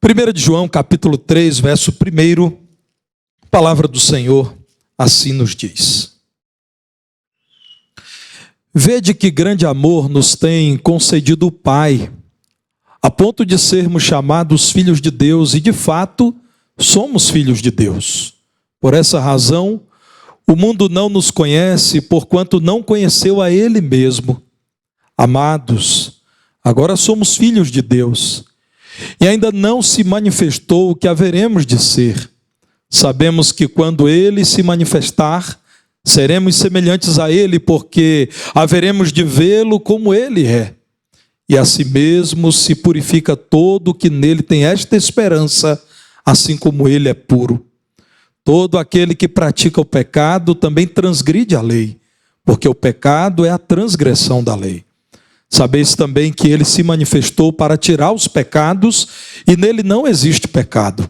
1 de João, capítulo 3, verso 1, a palavra do Senhor assim nos diz: Vede que grande amor nos tem concedido o Pai, a ponto de sermos chamados filhos de Deus, e de fato somos filhos de Deus. Por essa razão, o mundo não nos conhece, porquanto não conheceu a Ele mesmo. Amados, agora somos filhos de Deus, e ainda não se manifestou o que haveremos de ser. Sabemos que quando Ele se manifestar, seremos semelhantes a Ele, porque haveremos de vê-lo como Ele é. E assim mesmo se purifica todo o que nele tem esta esperança, assim como Ele é puro. Todo aquele que pratica o pecado também transgride a lei, porque o pecado é a transgressão da lei. Sabeis também que Ele se manifestou para tirar os pecados, e nele não existe pecado.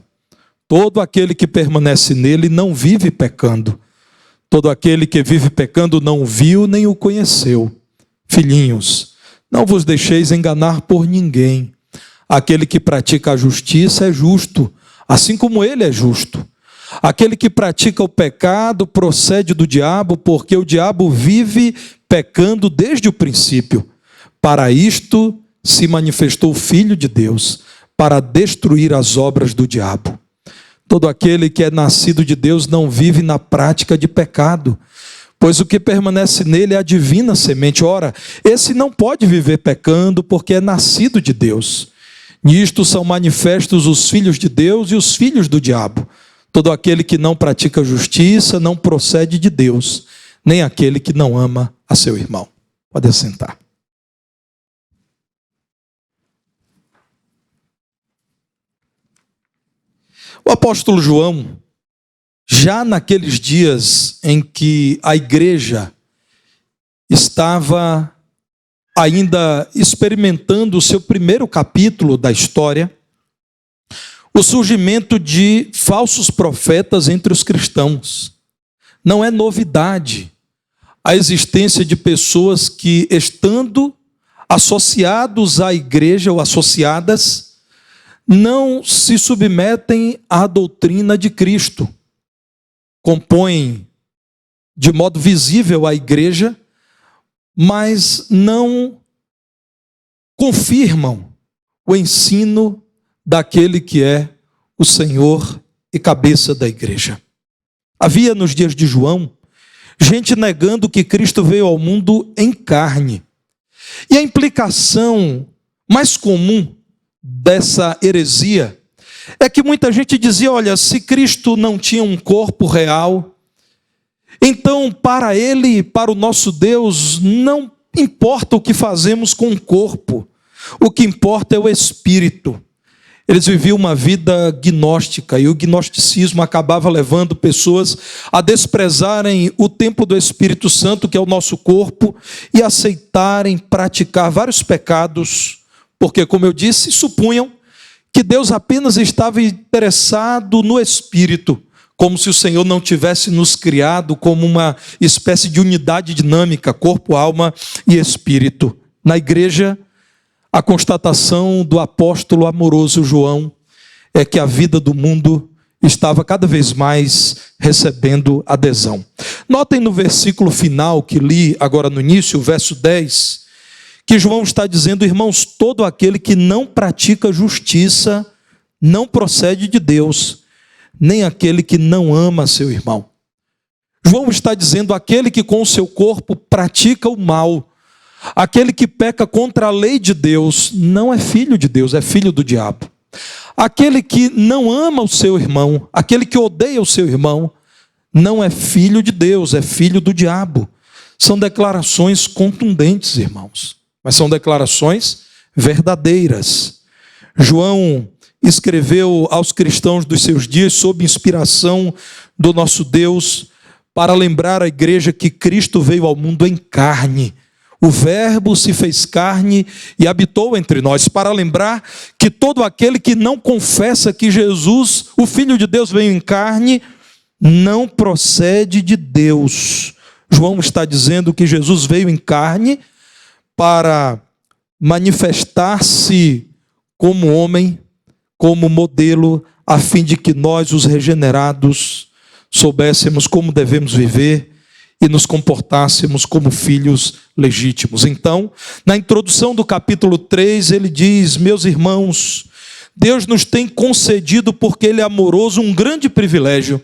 Todo aquele que permanece nele não vive pecando. Todo aquele que vive pecando não viu nem o conheceu. Filhinhos, não vos deixeis enganar por ninguém. Aquele que pratica a justiça é justo, assim como Ele é justo. Aquele que pratica o pecado procede do diabo, porque o diabo vive pecando desde o princípio. Para isto se manifestou o Filho de Deus, para destruir as obras do diabo. Todo aquele que é nascido de Deus não vive na prática de pecado, pois o que permanece nele é a divina semente. Ora, esse não pode viver pecando, porque é nascido de Deus. Nisto são manifestos os filhos de Deus e os filhos do diabo. Todo aquele que não pratica justiça não procede de Deus, nem aquele que não ama a seu irmão. Pode assentar. O apóstolo João, já naqueles dias em que a igreja estava ainda experimentando o seu primeiro capítulo da história, o surgimento de falsos profetas entre os cristãos. Não é novidade a existência de pessoas que, estando associados à igreja ou associadas, não se submetem à doutrina de Cristo. Compõem de modo visível a igreja, mas não confirmam o ensino daquele que é o Senhor e cabeça da igreja. Havia nos dias de João gente negando que Cristo veio ao mundo em carne. E a implicação mais comum dessa heresia é que muita gente dizia: olha, se Cristo não tinha um corpo real, então para Ele, para o nosso Deus, não importa o que fazemos com o corpo, o que importa é o espírito. Eles viviam uma vida gnóstica, e o gnosticismo acabava levando pessoas a desprezarem o templo do Espírito Santo, que é o nosso corpo, e aceitarem praticar vários pecados, porque, como eu disse, supunham que Deus apenas estava interessado no espírito, como se o Senhor não tivesse nos criado como uma espécie de unidade dinâmica, corpo, alma e espírito. Na igreja, a constatação do apóstolo amoroso João é que a vida do mundo estava cada vez mais recebendo adesão. Notem no versículo final que li agora no início, o verso 10, que João está dizendo: irmãos, todo aquele que não pratica justiça não procede de Deus, nem aquele que não ama seu irmão. João está dizendo: aquele que com o seu corpo pratica o mal, aquele que peca contra a lei de Deus, não é filho de Deus, é filho do diabo. Aquele que não ama o seu irmão, aquele que odeia o seu irmão, não é filho de Deus, é filho do diabo. São declarações contundentes, irmãos, mas são declarações verdadeiras. João escreveu aos cristãos dos seus dias sob inspiração do nosso Deus, para lembrar a igreja que Cristo veio ao mundo em carne. O Verbo se fez carne e habitou entre nós, para lembrar que todo aquele que não confessa que Jesus, o Filho de Deus, veio em carne, não procede de Deus. João está dizendo que Jesus veio em carne para manifestar-se como homem, como modelo, a fim de que nós, os regenerados, soubéssemos como devemos viver e nos comportássemos como filhos legítimos. Então, na introdução do capítulo 3, ele diz: meus irmãos, Deus nos tem concedido, porque Ele é amoroso, um grande privilégio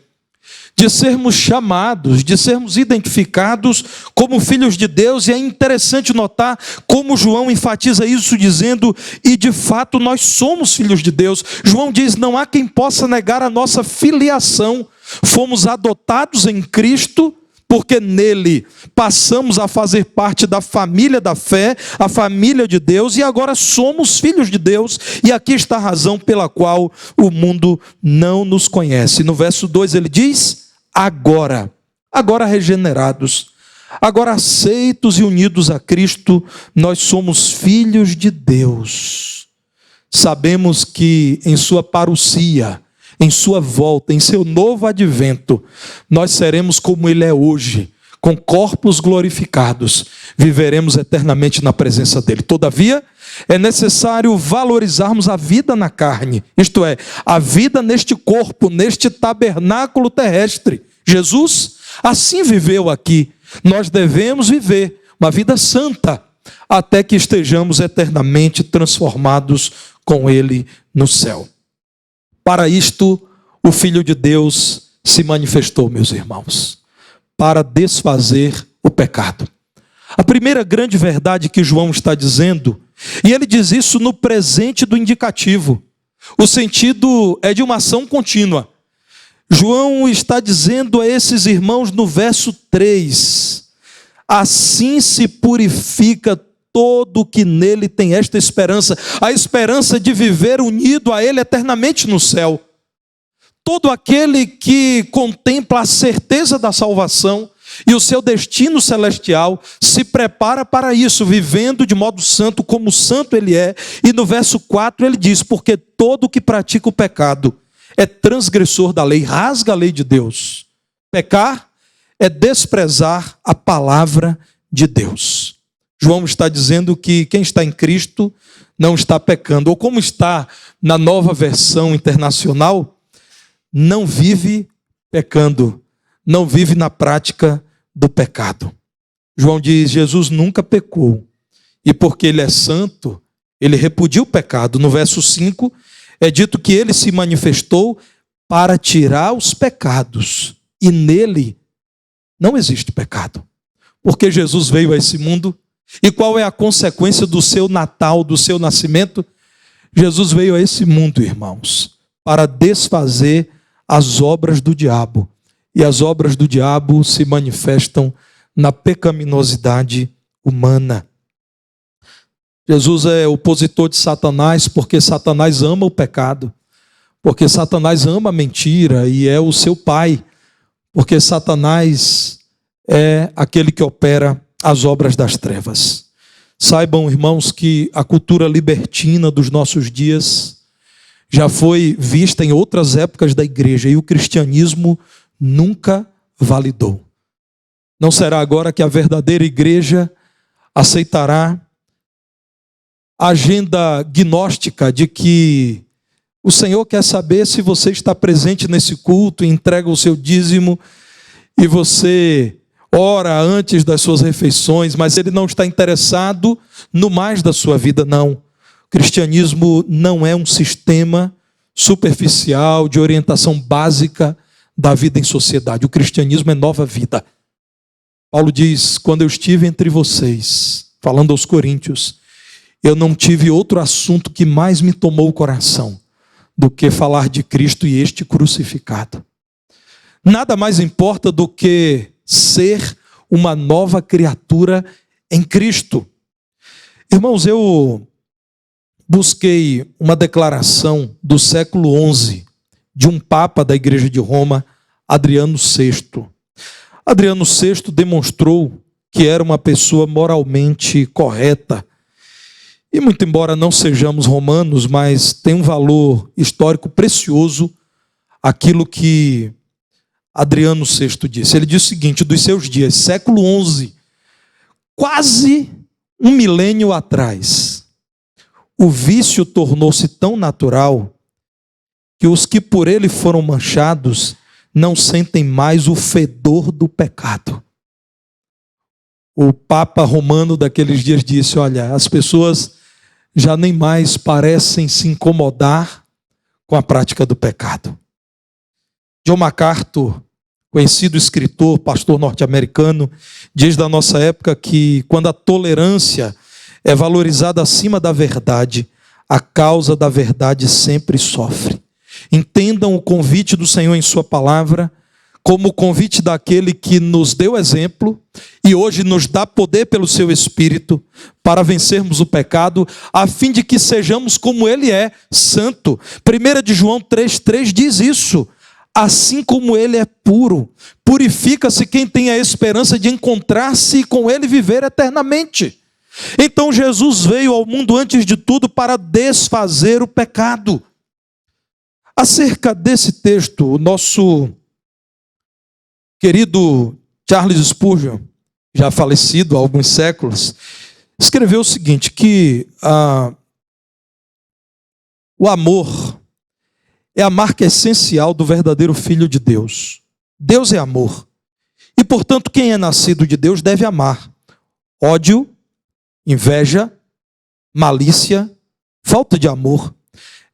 de sermos chamados, de sermos identificados como filhos de Deus. E é interessante notar como João enfatiza isso, dizendo: e de fato nós somos filhos de Deus. João diz: não há quem possa negar a nossa filiação. Fomos adotados em Cristo, porque nele passamos a fazer parte da família da fé, a família de Deus, e agora somos filhos de Deus. E aqui está a razão pela qual o mundo não nos conhece. No verso 2 ele diz: agora regenerados, agora aceitos e unidos a Cristo, nós somos filhos de Deus. Sabemos que em sua parousia, em sua volta, em seu novo advento, nós seremos como Ele é hoje, com corpos glorificados, viveremos eternamente na presença dEle. Todavia, é necessário valorizarmos a vida na carne, isto é, a vida neste corpo, neste tabernáculo terrestre. Jesus assim viveu aqui. Nós devemos viver uma vida santa, até que estejamos eternamente transformados com Ele no céu. Para isto, o Filho de Deus se manifestou, meus irmãos, para desfazer o pecado. A primeira grande verdade que João está dizendo, e ele diz isso no presente do indicativo, o sentido é de uma ação contínua. João está dizendo a esses irmãos no verso 3, assim se purifica todo que nele tem esta esperança, a esperança de viver unido a Ele eternamente no céu. Todo aquele que contempla a certeza da salvação e o seu destino celestial se prepara para isso, vivendo de modo santo, como santo Ele é. E no verso 4 ele diz: porque todo que pratica o pecado é transgressor da lei, rasga a lei de Deus. Pecar é desprezar a palavra de Deus. João está dizendo que quem está em Cristo não está pecando, ou como está na Nova Versão Internacional, não vive pecando, não vive na prática do pecado. João diz: Jesus nunca pecou, e porque Ele é santo, Ele repudia o pecado. No verso 5 é dito que Ele se manifestou para tirar os pecados, e nele não existe pecado, porque Jesus veio a esse mundo. E qual é a consequência do seu Natal, do seu nascimento? Jesus veio a esse mundo, irmãos, para desfazer as obras do diabo. E as obras do diabo se manifestam na pecaminosidade humana. Jesus é opositor de Satanás, porque Satanás ama o pecado, porque Satanás ama a mentira e é o seu pai, porque Satanás é aquele que opera as obras das trevas. Saibam, irmãos, que a cultura libertina dos nossos dias já foi vista em outras épocas da igreja e o cristianismo nunca validou. Não será agora que a verdadeira igreja aceitará a agenda gnóstica de que o Senhor quer saber se você está presente nesse culto, entrega o seu dízimo e você ora antes das suas refeições, mas Ele não está interessado no mais da sua vida, não. O cristianismo não é um sistema superficial de orientação básica da vida em sociedade. O cristianismo é nova vida. Paulo diz: quando eu estive entre vocês, falando aos coríntios, eu não tive outro assunto que mais me tomou o coração do que falar de Cristo e este crucificado. Nada mais importa do que ser uma nova criatura em Cristo. Irmãos, eu busquei uma declaração do século XI de um papa da Igreja de Roma, Adriano VI. Adriano VI demonstrou que era uma pessoa moralmente correta. E muito embora não sejamos romanos, mas tem um valor histórico precioso aquilo que Adriano VI disse. Ele disse o seguinte: dos seus dias, século XI, quase um milênio atrás, o vício tornou-se tão natural que os que por ele foram manchados não sentem mais o fedor do pecado. O Papa Romano daqueles dias disse: olha, as pessoas já nem mais parecem se incomodar com a prática do pecado. John MacArthur, conhecido escritor, pastor norte-americano, diz da nossa época que quando a tolerância é valorizada acima da verdade, a causa da verdade sempre sofre. Entendam o convite do Senhor em sua palavra como o convite daquele que nos deu exemplo e hoje nos dá poder pelo seu Espírito para vencermos o pecado, a fim de que sejamos como ele é, santo. 1 de João 3,3 diz isso: assim como ele é puro, purifica-se quem tem a esperança de encontrar-se com ele e viver eternamente. Então Jesus veio ao mundo antes de tudo para desfazer o pecado. Acerca desse texto, o nosso querido Charles Spurgeon, já falecido há alguns séculos, escreveu o seguinte, que o amor é a marca essencial do verdadeiro Filho de Deus. Deus é amor. E, portanto, quem é nascido de Deus deve amar. Ódio, inveja, malícia, falta de amor.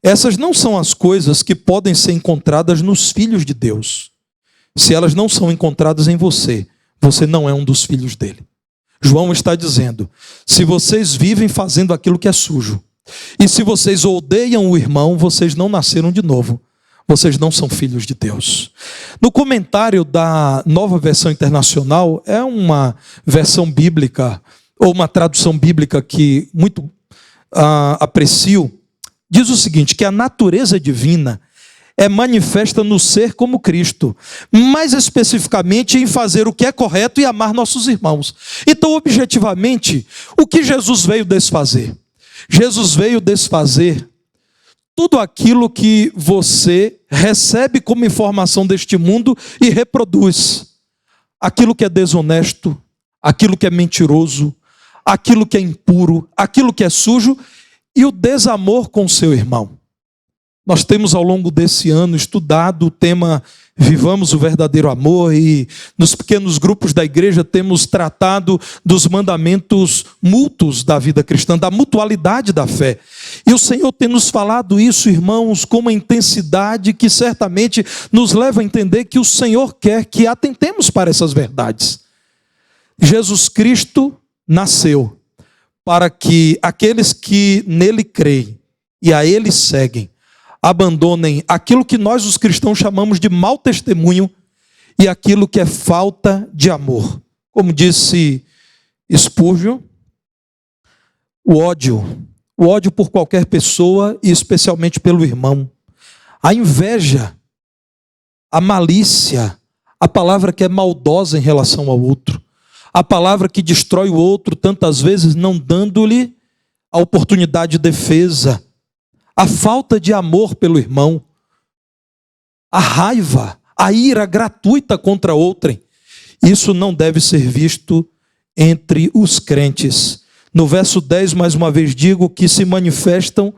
Essas não são as coisas que podem ser encontradas nos filhos de Deus. Se elas não são encontradas em você, você não é um dos filhos dele. João está dizendo: se vocês vivem fazendo aquilo que é sujo, e se vocês odeiam o irmão, vocês não nasceram de novo. Vocês não são filhos de Deus. No comentário da Nova Versão Internacional, é uma versão bíblica, ou uma tradução bíblica que muito aprecio, diz o seguinte, que a natureza divina é manifesta no ser como Cristo, mais especificamente em fazer o que é correto e amar nossos irmãos. Então, objetivamente, o que Jesus veio desfazer? Jesus veio desfazer tudo aquilo que você recebe como informação deste mundo e reproduz. Aquilo que é desonesto, aquilo que é mentiroso, aquilo que é impuro, aquilo que é sujo e o desamor com o seu irmão. Nós temos ao longo desse ano estudado o tema Vivamos o Verdadeiro Amor e nos pequenos grupos da igreja temos tratado dos mandamentos mútuos da vida cristã, da mutualidade da fé. E o Senhor tem nos falado isso, irmãos, com uma intensidade que certamente nos leva a entender que o Senhor quer que atentemos para essas verdades. Jesus Cristo nasceu para que aqueles que nele creem e a ele seguem abandonem aquilo que nós os cristãos chamamos de mau testemunho e aquilo que é falta de amor. Como disse Spurgeon, o ódio por qualquer pessoa e especialmente pelo irmão, a inveja, a malícia, a palavra que é maldosa em relação ao outro, a palavra que destrói o outro tantas vezes não dando-lhe a oportunidade de defesa, a falta de amor pelo irmão, a raiva, a ira gratuita contra outrem. Isso não deve ser visto entre os crentes. No verso 10, mais uma vez digo que se manifestam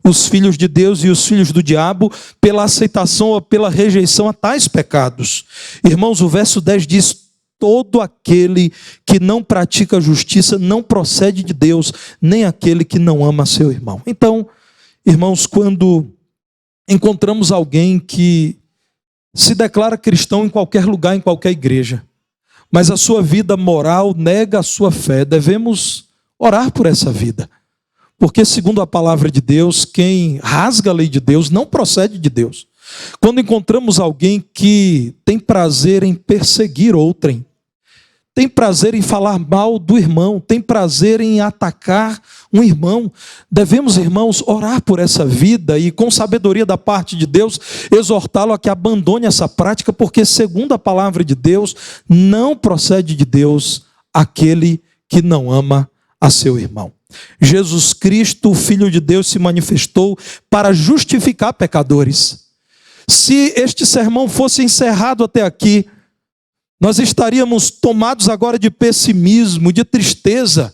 os filhos de Deus e os filhos do diabo pela aceitação ou pela rejeição a tais pecados. Irmãos, o verso 10 diz: todo aquele que não pratica justiça não procede de Deus, nem aquele que não ama seu irmão. Então, irmãos, quando encontramos alguém que se declara cristão em qualquer lugar, em qualquer igreja, mas a sua vida moral nega a sua fé, devemos orar por essa vida. Porque, segundo a palavra de Deus, quem rasga a lei de Deus não procede de Deus. Quando encontramos alguém que tem prazer em perseguir outrem, tem prazer em falar mal do irmão, tem prazer em atacar um irmão, devemos, irmãos, orar por essa vida e, com sabedoria da parte de Deus, exortá-lo a que abandone essa prática, porque, segundo a palavra de Deus, não procede de Deus aquele que não ama a seu irmão. Jesus Cristo, o Filho de Deus, se manifestou para justificar pecadores. Se este sermão fosse encerrado até aqui, nós estaríamos tomados agora de pessimismo, de tristeza,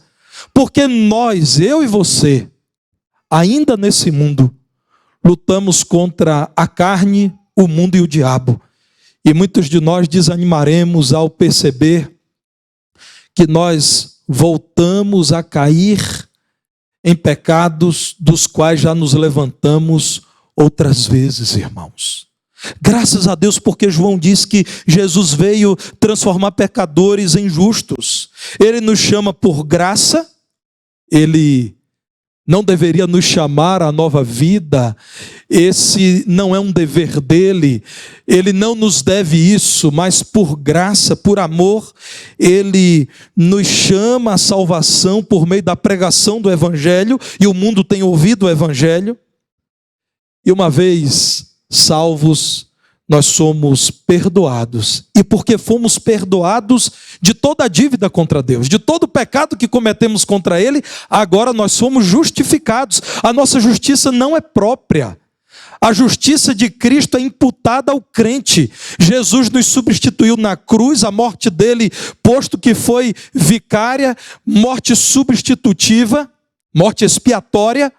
porque nós, eu e você, ainda nesse mundo, lutamos contra a carne, o mundo e o diabo. E muitos de nós desanimaremos ao perceber que nós voltamos a cair em pecados dos quais já nos levantamos outras vezes, irmãos. Graças a Deus, porque João diz que Jesus veio transformar pecadores em justos. Ele nos chama por graça, ele não deveria nos chamar à nova vida, esse não é um dever dele, ele não nos deve isso, mas por graça, por amor, ele nos chama à salvação por meio da pregação do Evangelho, e o mundo tem ouvido o Evangelho, e uma vez salvos, nós somos perdoados. E porque fomos perdoados de toda a dívida contra Deus, de todo o pecado que cometemos contra Ele, agora nós somos justificados. A nossa justiça não é própria. A justiça de Cristo é imputada ao crente. Jesus nos substituiu na cruz, a morte dele, posto que foi vicária, morte substitutiva, morte expiatória.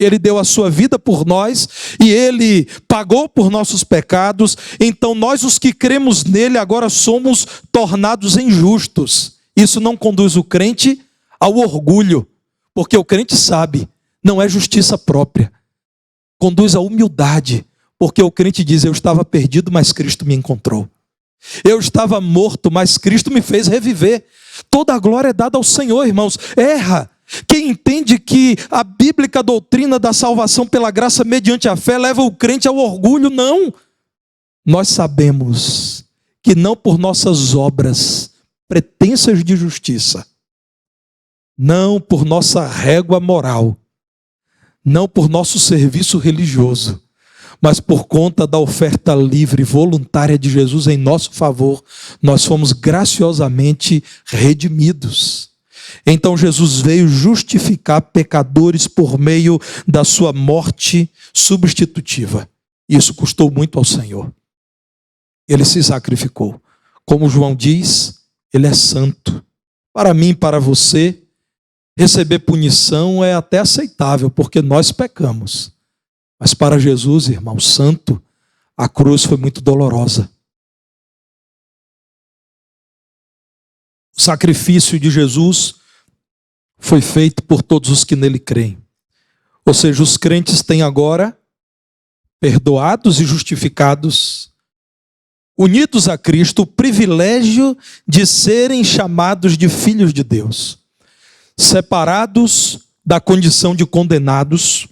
Ele deu a sua vida por nós e ele pagou por nossos pecados. Então nós, os que cremos nele, agora somos tornados em justos. Isso não conduz o crente ao orgulho, porque o crente sabe, não é justiça própria. Conduz à humildade, porque o crente diz: eu estava perdido, mas Cristo me encontrou. Eu estava morto, mas Cristo me fez reviver. Toda a glória é dada ao Senhor, irmãos. Erra quem entende que a bíblica doutrina da salvação pela graça mediante a fé leva o crente ao orgulho. Não. Nós sabemos que não por nossas obras pretensas de justiça, não por nossa régua moral, não por nosso serviço religioso, mas por conta da oferta livre e voluntária de Jesus em nosso favor, nós fomos graciosamente redimidos. Então Jesus veio justificar pecadores por meio da sua morte substitutiva. Isso custou muito ao Senhor. Ele se sacrificou. Como João diz, ele é santo. Para mim, para você, receber punição é até aceitável, porque nós pecamos. Mas para Jesus, irmão santo, a cruz foi muito dolorosa. O sacrifício de Jesus foi feito por todos os que nele creem. Ou seja, os crentes têm agora, perdoados e justificados, unidos a Cristo, o privilégio de serem chamados de filhos de Deus, separados da condição de condenados,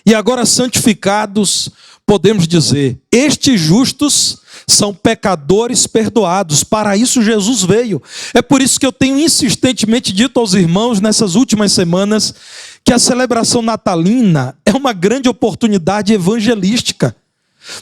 e agora santificados, podemos dizer, estes justos são pecadores perdoados. Para isso Jesus veio. É por isso que eu tenho insistentemente dito aos irmãos nessas últimas semanas que a celebração natalina é uma grande oportunidade evangelística.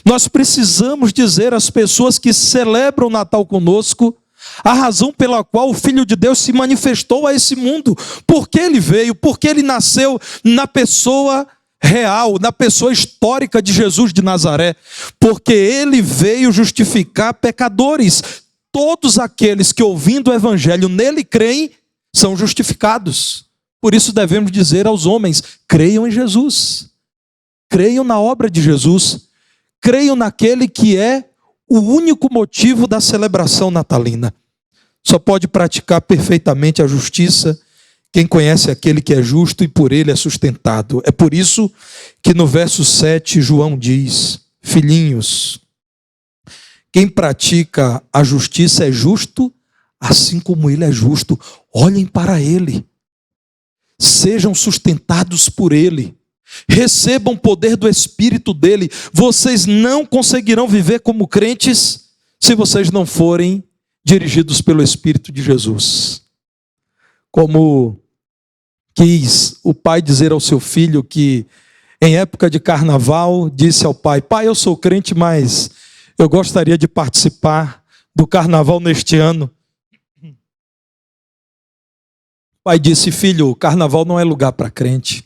Nós precisamos dizer às pessoas que celebram o Natal conosco a razão pela qual o Filho de Deus se manifestou a esse mundo. Por que ele veio? Porque ele nasceu na pessoa real, na pessoa histórica de Jesus de Nazaré, porque ele veio justificar pecadores. Todos aqueles que, ouvindo o Evangelho, nele creem, são justificados. Por isso devemos dizer aos homens: creiam em Jesus, creiam na obra de Jesus, creiam naquele que é o único motivo da celebração natalina. Só pode praticar perfeitamente a justiça quem conhece aquele que é justo e por ele é sustentado. É por isso que no verso 7 João diz: filhinhos, quem pratica a justiça é justo, assim como ele é justo. Olhem para ele, sejam sustentados por ele, recebam o poder do Espírito dele. Vocês não conseguirão viver como crentes se vocês não forem dirigidos pelo Espírito de Jesus. Como quis o pai dizer ao seu filho que, em época de carnaval, disse ao pai: pai, eu sou crente, mas eu gostaria de participar do carnaval neste ano. O pai disse: filho, o carnaval não é lugar para crente.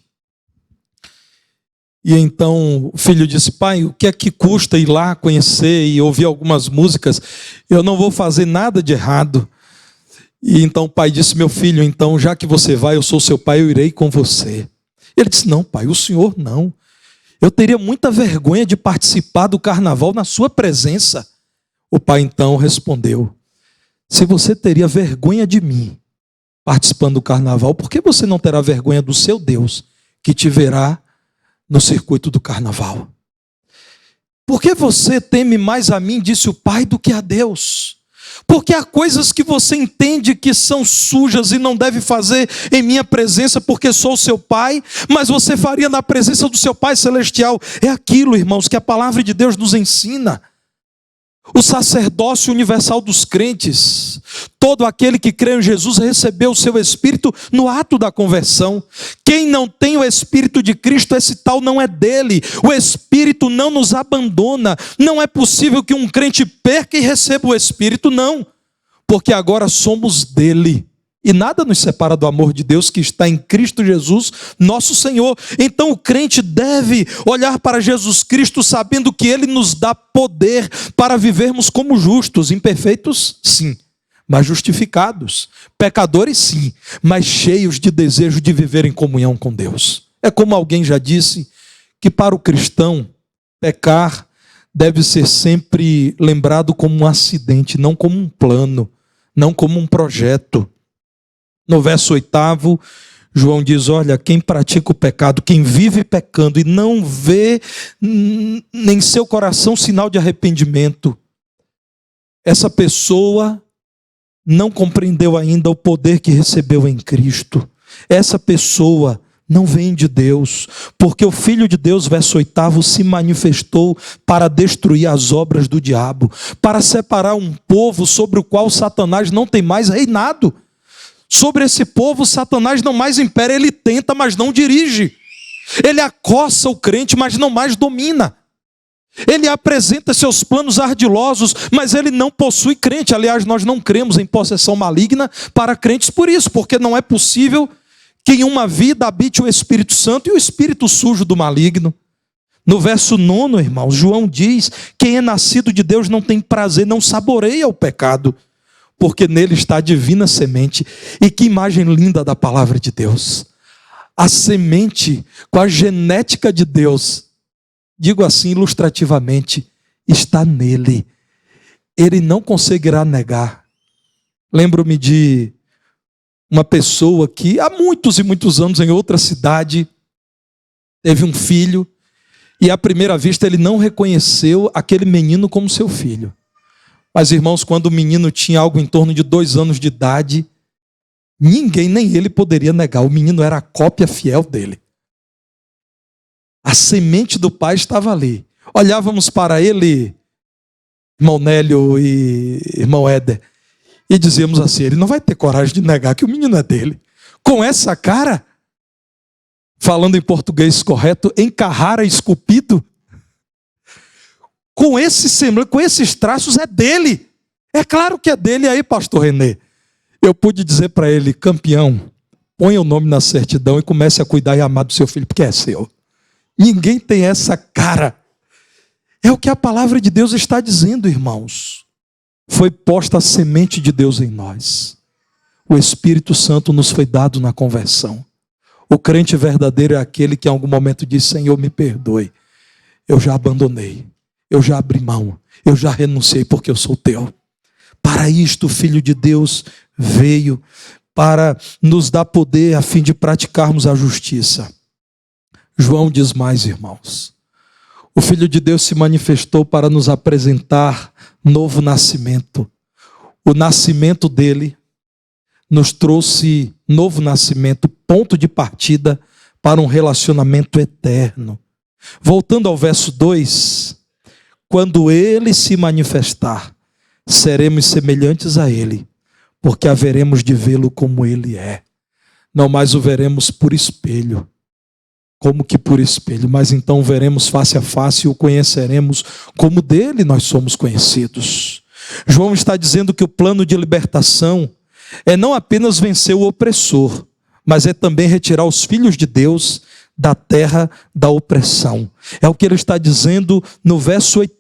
E então o filho disse: pai, o que é que custa ir lá conhecer e ouvir algumas músicas? Eu não vou fazer nada de errado. E então o pai disse: meu filho, então já que você vai, eu sou seu pai, eu irei com você. Ele disse: não, pai, o senhor não. Eu teria muita vergonha de participar do carnaval na sua presença. O pai então respondeu: se você teria vergonha de mim participando do carnaval, por que você não terá vergonha do seu Deus, que te verá no circuito do carnaval? Por que você teme mais a mim, disse o pai, do que a Deus? Porque há coisas que você entende que são sujas e não deve fazer em minha presença, porque sou seu pai, mas você faria na presença do seu Pai Celestial. É aquilo, irmãos, que a palavra de Deus nos ensina. O sacerdócio universal dos crentes, todo aquele que crê em Jesus recebeu o seu Espírito no ato da conversão. Quem não tem o Espírito de Cristo, esse tal não é dele. O Espírito não nos abandona. Não é possível que um crente perca e receba o Espírito, não. Porque agora somos dele. E nada nos separa do amor de Deus que está em Cristo Jesus, nosso Senhor. Então o crente deve olhar para Jesus Cristo sabendo que Ele nos dá poder para vivermos como justos, imperfeitos, sim, mas justificados. Pecadores, sim, mas cheios de desejo de viver em comunhão com Deus. É como alguém já disse, que para o cristão, pecar deve ser sempre lembrado como um acidente, não como um plano, não como um projeto. No verso 8, João diz: olha, quem pratica o pecado, quem vive pecando e não vê em seu coração sinal de arrependimento, essa pessoa não compreendeu ainda o poder que recebeu em Cristo. Essa pessoa não vem de Deus, porque o Filho de Deus, verso 8, se manifestou para destruir as obras do diabo, para separar um povo sobre o qual Satanás não tem mais reinado. Sobre esse povo, Satanás não mais impera, ele tenta, mas não dirige. Ele acossa o crente, mas não mais domina. Ele apresenta seus planos ardilosos, mas ele não possui crente. Aliás, nós não cremos em possessão maligna para crentes por isso, porque não é possível que em uma vida habite o Espírito Santo e o espírito sujo do maligno. No verso 9, irmãos, João diz: quem é nascido de Deus não tem prazer, não saboreia o pecado, porque nele está a divina semente. E que imagem linda da palavra de Deus. A semente com a genética de Deus, digo assim ilustrativamente, está nele. Ele não conseguirá negar. Lembro-me de uma pessoa que há muitos e muitos anos em outra cidade teve um filho e à primeira vista ele não reconheceu aquele menino como seu filho. Mas, irmãos, quando o menino tinha algo em torno de 2 anos de idade, ninguém, nem ele, poderia negar. O menino era a cópia fiel dele. A semente do pai estava ali. Olhávamos para ele, irmão Nélio e irmão Éder, e dizíamos assim: ele não vai ter coragem de negar que o menino é dele. Com essa cara, falando em português correto, em carrara esculpido, com esse semblante, com esses traços, é dele. É claro que é dele. E aí, pastor Renê, eu pude dizer para ele: campeão, ponha o nome na certidão e comece a cuidar e amar do seu filho, porque é seu. Ninguém tem essa cara. É o que a palavra de Deus está dizendo, irmãos. Foi posta a semente de Deus em nós. O Espírito Santo nos foi dado na conversão. O crente verdadeiro é aquele que em algum momento diz: Senhor, me perdoe. Eu já abandonei. Eu já abri mão, eu já renunciei porque eu sou teu. Para isto o Filho de Deus veio, para nos dar poder a fim de praticarmos a justiça. João diz mais, irmãos. O Filho de Deus se manifestou para nos apresentar novo nascimento. O nascimento dele nos trouxe novo nascimento, ponto de partida para um relacionamento eterno. Voltando ao verso 2... quando ele se manifestar, seremos semelhantes a ele, porque haveremos de vê-lo como ele é. Não mais o veremos por espelho, como que por espelho, mas então veremos face a face e o conheceremos como dele nós somos conhecidos. João está dizendo que o plano de libertação é não apenas vencer o opressor, mas é também retirar os filhos de Deus da terra da opressão. É o que ele está dizendo no verso 8.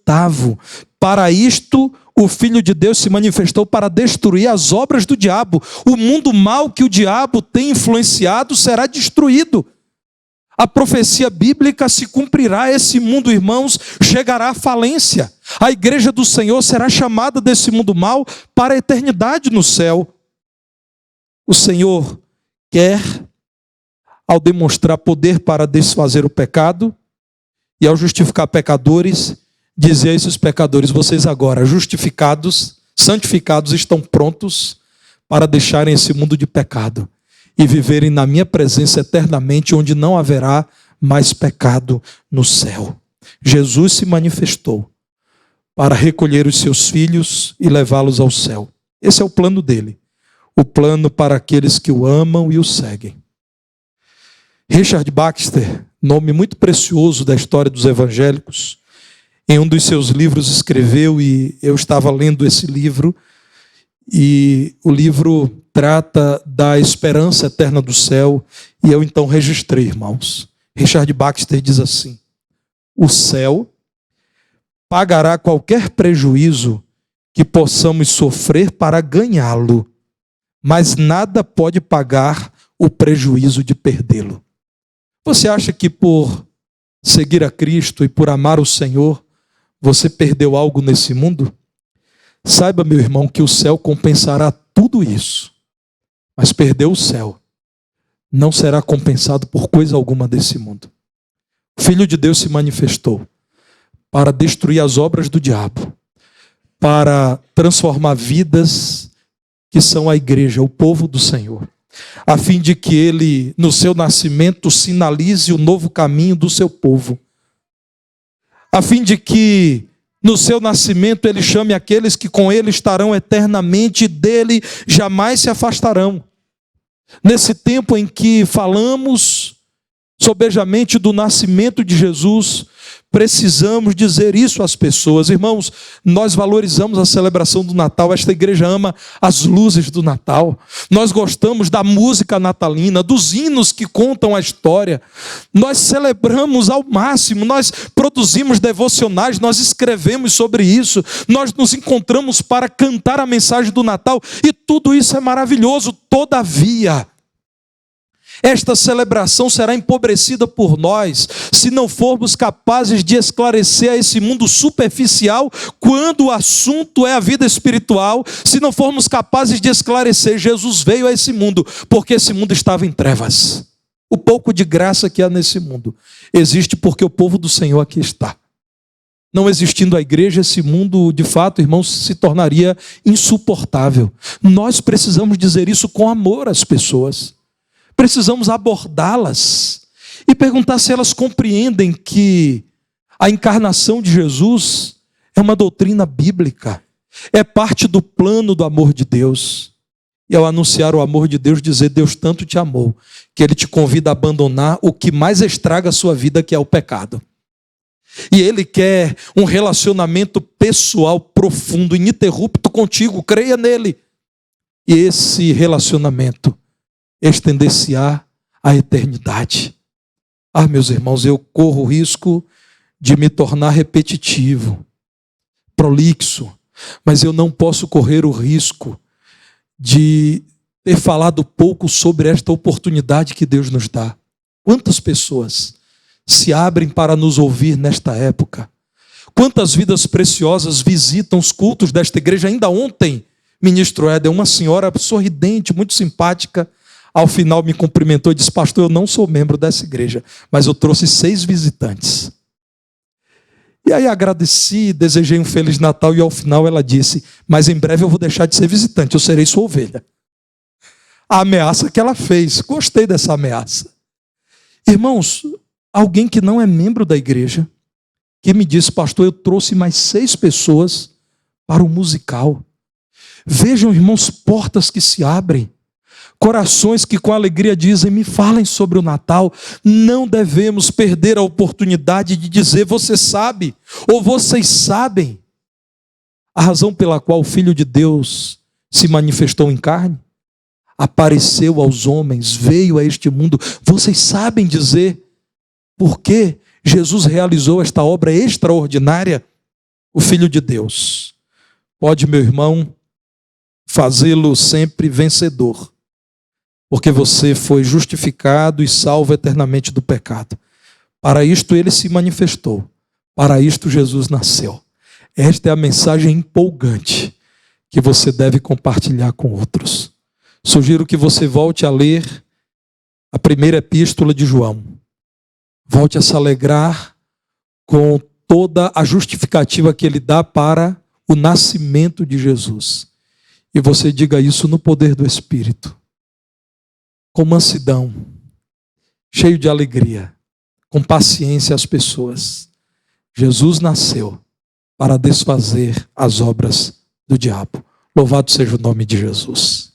Para isto o Filho de Deus se manifestou para destruir as obras do diabo. O mundo mau que o diabo tem influenciado será destruído. A profecia bíblica se cumprirá, esse mundo, irmãos, chegará à falência. A igreja do Senhor será chamada desse mundo mau para a eternidade no céu. O Senhor quer, ao demonstrar poder para desfazer o pecado e ao justificar pecadores, dizer a esses pecadores: vocês agora, justificados, santificados, estão prontos para deixarem esse mundo de pecado e viverem na minha presença eternamente, onde não haverá mais pecado no céu. Jesus se manifestou para recolher os seus filhos e levá-los ao céu. Esse é o plano dele, o plano para aqueles que o amam e o seguem. Richard Baxter, nome muito precioso da história dos evangélicos, em um dos seus livros escreveu, e eu estava lendo esse livro, e o livro trata da esperança eterna do céu, e eu então registrei, irmãos. Richard Baxter diz assim: o céu pagará qualquer prejuízo que possamos sofrer para ganhá-lo, mas nada pode pagar o prejuízo de perdê-lo. Você acha que por seguir a Cristo e por amar o Senhor, você perdeu algo nesse mundo? Saiba, meu irmão, que o céu compensará tudo isso. Mas perder o céu não será compensado por coisa alguma desse mundo. O Filho de Deus se manifestou para destruir as obras do diabo, para transformar vidas que são a igreja, o povo do Senhor, a fim de que ele, no seu nascimento, sinalize o novo caminho do seu povo, a fim de que no seu nascimento ele chame aqueles que com ele estarão eternamente e dele jamais se afastarão. Nesse tempo em que falamos sobejamente do nascimento de Jesus, precisamos dizer isso às pessoas. Irmãos, nós valorizamos a celebração do Natal, esta igreja ama as luzes do Natal, nós gostamos da música natalina, dos hinos que contam a história, nós celebramos ao máximo, nós produzimos devocionais, nós escrevemos sobre isso, nós nos encontramos para cantar a mensagem do Natal, e tudo isso é maravilhoso. Todavia, esta celebração será empobrecida por nós se não formos capazes de esclarecer a esse mundo superficial quando o assunto é a vida espiritual, se não formos capazes de esclarecer: Jesus veio a esse mundo porque esse mundo estava em trevas. O pouco de graça que há nesse mundo existe porque o povo do Senhor aqui está. Não existindo a igreja, esse mundo, de fato, irmãos, se tornaria insuportável. Nós precisamos dizer isso com amor às pessoas. Precisamos abordá-las e perguntar se elas compreendem que a encarnação de Jesus é uma doutrina bíblica, é parte do plano do amor de Deus. E ao anunciar o amor de Deus, dizer: Deus tanto te amou, que Ele te convida a abandonar o que mais estraga a sua vida, que é o pecado. E Ele quer um relacionamento pessoal profundo, ininterrupto contigo, creia nele. E esse relacionamento estender-se-á à eternidade. Meus irmãos, eu corro o risco de me tornar repetitivo, prolixo, mas eu não posso correr o risco de ter falado pouco sobre esta oportunidade que Deus nos dá. Quantas pessoas se abrem para nos ouvir nesta época? Quantas vidas preciosas visitam os cultos desta igreja? Ainda ontem, ministro Éder, uma senhora sorridente, muito simpática, ao final me cumprimentou e disse: pastor, eu não sou membro dessa igreja, mas eu trouxe 6 visitantes. E aí agradeci, desejei um Feliz Natal, e ao final ela disse: mas em breve eu vou deixar de ser visitante, eu serei sua ovelha. A ameaça que ela fez, gostei dessa ameaça. Irmãos, alguém que não é membro da igreja, que me disse: pastor, eu trouxe mais 6 pessoas para o musical. Vejam, irmãos, portas que se abrem. Corações que com alegria dizem: me falem sobre o Natal. Não devemos perder a oportunidade de dizer: você sabe, ou vocês sabem, a razão pela qual o Filho de Deus se manifestou em carne, apareceu aos homens, veio a este mundo. Vocês sabem dizer por que Jesus realizou esta obra extraordinária? O Filho de Deus pode, meu irmão, fazê-lo sempre vencedor, porque você foi justificado e salvo eternamente do pecado. Para isto ele se manifestou, para isto Jesus nasceu. Esta é a mensagem empolgante que você deve compartilhar com outros. Sugiro que você volte a ler a primeira epístola de João. Volte a se alegrar com toda a justificativa que ele dá para o nascimento de Jesus. E você diga isso no poder do Espírito, com mansidão, cheio de alegria, com paciência às pessoas. Jesus nasceu para desfazer as obras do diabo. Louvado seja o nome de Jesus.